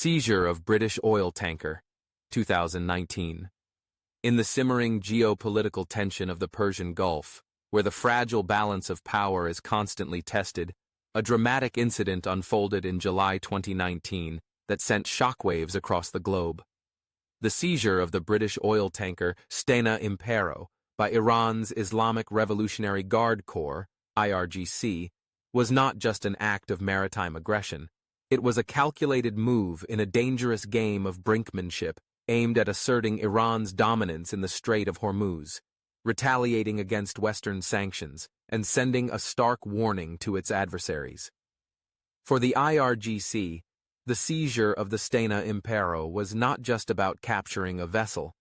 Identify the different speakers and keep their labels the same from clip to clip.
Speaker 1: Seizure of British oil tanker, 2019. In the simmering geopolitical tension of the Persian Gulf, where the fragile balance of power is constantly tested, a dramatic incident unfolded in July 2019 that sent shockwaves across the globe. The seizure of the British oil tanker Stena Impero by Iran's Islamic Revolutionary Guard Corps, IRGC, was not just an act of maritime aggression. It was a calculated move in a dangerous game of brinkmanship aimed at asserting Iran's dominance in the Strait of Hormuz, retaliating against Western sanctions, and sending a stark warning to its adversaries. For the IRGC, the seizure of the Stena Impero was not just about capturing a vessel.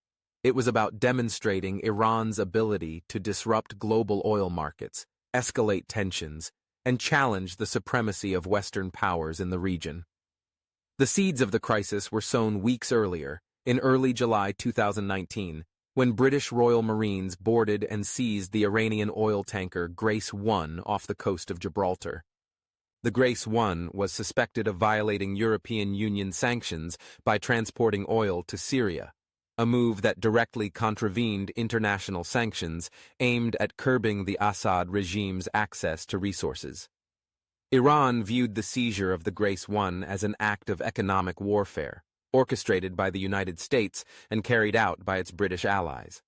Speaker 1: It was about demonstrating Iran's ability to disrupt global oil markets, escalate tensions, and challenge the supremacy of Western powers in the region. The seeds of the crisis were sown weeks earlier, in early July 2019, when British Royal Marines boarded and seized the Iranian oil tanker Grace 1 off the coast of Gibraltar. The Grace 1 was suspected of violating European Union sanctions by transporting oil to Syria, a move that directly contravened international sanctions aimed at curbing the Assad regime's access to resources. Iran viewed the seizure of the Grace 1 as an act of economic warfare, orchestrated by the United States and carried out by its British allies.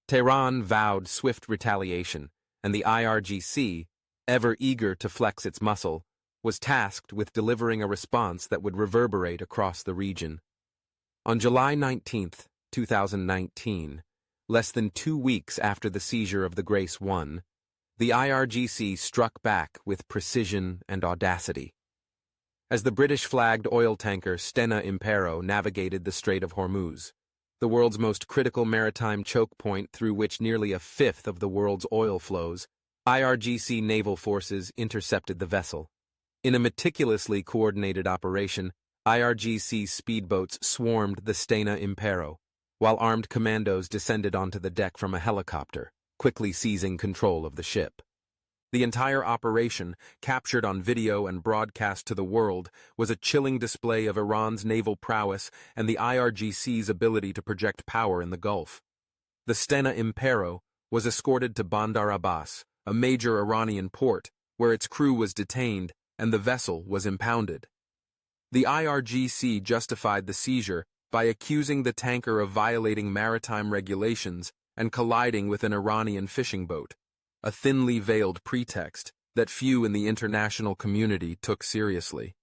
Speaker 1: Tehran vowed swift retaliation, and the IRGC, ever eager to flex its muscle, was tasked with delivering a response that would reverberate across the region. On July 19, 2019, less than 2 weeks after the seizure of the Grace 1, the IRGC struck back with precision and audacity. As the British-flagged oil tanker Stena Impero navigated the Strait of Hormuz, the world's most critical maritime choke point through which nearly a fifth of the world's oil flows, IRGC naval forces intercepted the vessel. In a meticulously coordinated operation, IRGC speedboats swarmed the Stena Impero, while armed commandos descended onto the deck from a helicopter, quickly seizing control of the ship. The entire operation, captured on video and broadcast to the world, was a chilling display of Iran's naval prowess and the IRGC's ability to project power in the Gulf. The Stena Impero was escorted to Bandar Abbas, a major Iranian port, where its crew was detained and the vessel was impounded. The IRGC justified the seizure by accusing the tanker of violating maritime regulations and colliding with an Iranian fishing boat, a thinly veiled pretext that few in the international community took seriously.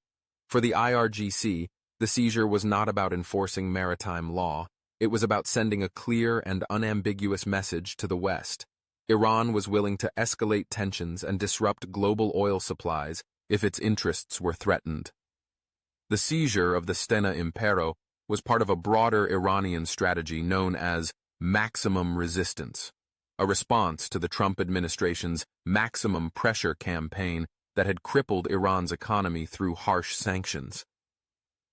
Speaker 1: For the IRGC, the seizure was not about enforcing maritime law. It was about sending a clear and unambiguous message to the West. Iran was willing to escalate tensions and disrupt global oil supplies if its interests were threatened. The seizure of the Stena Impero was part of a broader Iranian strategy known as maximum resistance, a response to the Trump administration's maximum pressure campaign that had crippled Iran's economy through harsh sanctions.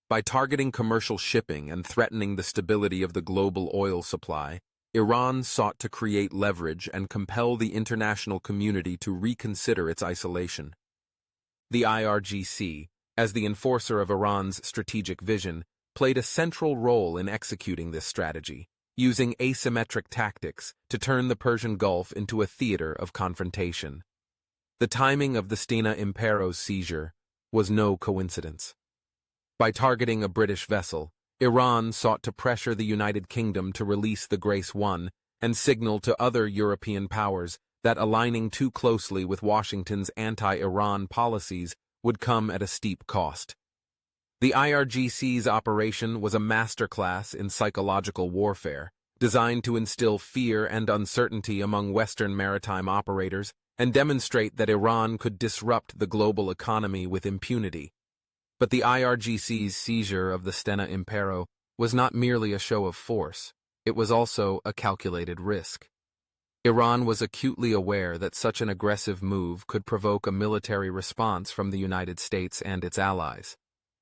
Speaker 1: By targeting commercial shipping and threatening the stability of the global oil supply, Iran sought to create leverage and compel the international community to reconsider its isolation. The IRGC, as the enforcer of Iran's strategic vision, played a central role in executing this strategy, using asymmetric tactics to turn the Persian Gulf into a theater of confrontation. The timing of the Stena Impero's seizure was no coincidence. By targeting a British vessel, Iran sought to pressure the United Kingdom to release the Grace 1 and signal to other European powers that aligning too closely with Washington's anti-Iran policies would come at a steep cost. The IRGC's operation was a masterclass in psychological warfare, designed to instill fear and uncertainty among Western maritime operators and demonstrate that Iran could disrupt the global economy with impunity. But the IRGC's seizure of the Stena Impero was not merely a show of force, it was also a calculated risk. Iran was acutely aware that such an aggressive move could provoke a military response from the United States and its allies.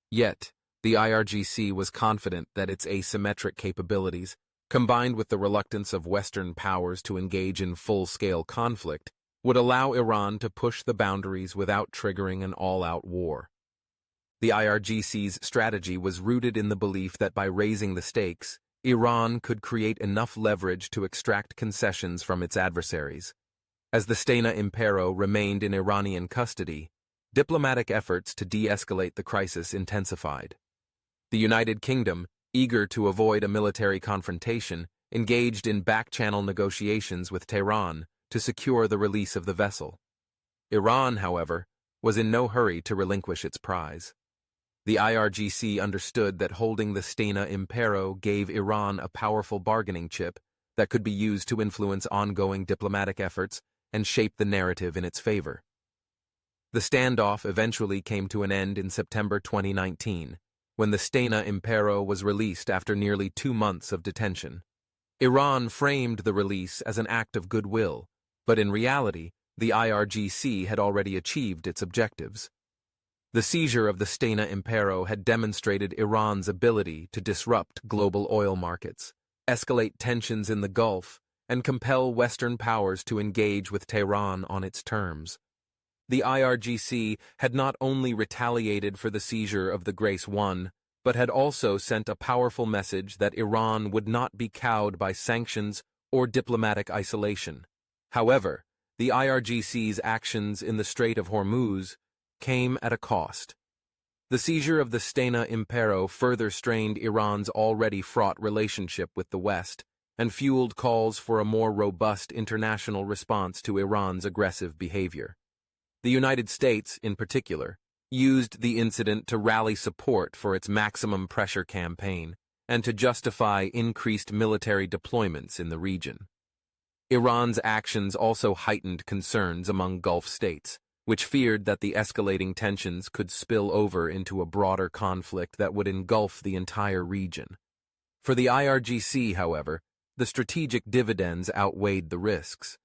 Speaker 1: Yet, the IRGC was confident that its asymmetric capabilities, combined with the reluctance of Western powers to engage in full-scale conflict, would allow Iran to push the boundaries without triggering an all-out war. The IRGC's strategy was rooted in the belief that by raising the stakes, Iran could create enough leverage to extract concessions from its adversaries. As the Stena Impero remained in Iranian custody, diplomatic efforts to de-escalate the crisis intensified. The United Kingdom, eager to avoid a military confrontation, engaged in back-channel negotiations with Tehran to secure the release of the vessel. Iran, however, was in no hurry to relinquish its prize. The IRGC understood that holding the Stena Impero gave Iran a powerful bargaining chip that could be used to influence ongoing diplomatic efforts and shape the narrative in its favor. The standoff eventually came to an end in September 2019, when the Stena Impero was released after nearly 2 months of detention. Iran framed the release as an act of goodwill, but in reality, the IRGC had already achieved its objectives. The seizure of the Stena Impero had demonstrated Iran's ability to disrupt global oil markets, escalate tensions in the Gulf, and compel Western powers to engage with Tehran on its terms. The IRGC had not only retaliated for the seizure of the Grace 1, but had also sent a powerful message that Iran would not be cowed by sanctions or diplomatic isolation. However, the IRGC's actions in the Strait of Hormuz came at a cost. The seizure of the Stena Impero further strained Iran's already fraught relationship with the West and fueled calls for a more robust international response to Iran's aggressive behavior. The United States, in particular, used the incident to rally support for its maximum pressure campaign and to justify increased military deployments in the region. Iran's actions also heightened concerns among Gulf states, which feared that the escalating tensions could spill over into a broader conflict that would engulf the entire region. For the IRGC, however, the strategic dividends outweighed the risks.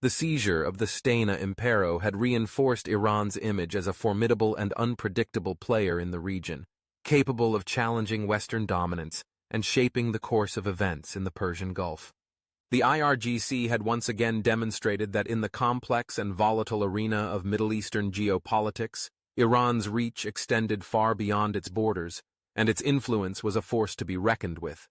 Speaker 1: The seizure of the Stena Impero had reinforced Iran's image as a formidable and unpredictable player in the region, capable of challenging Western dominance and shaping the course of events in the Persian Gulf. The IRGC had once again demonstrated that in the complex and volatile arena of Middle Eastern geopolitics, Iran's reach extended far beyond its borders, and its influence was a force to be reckoned with.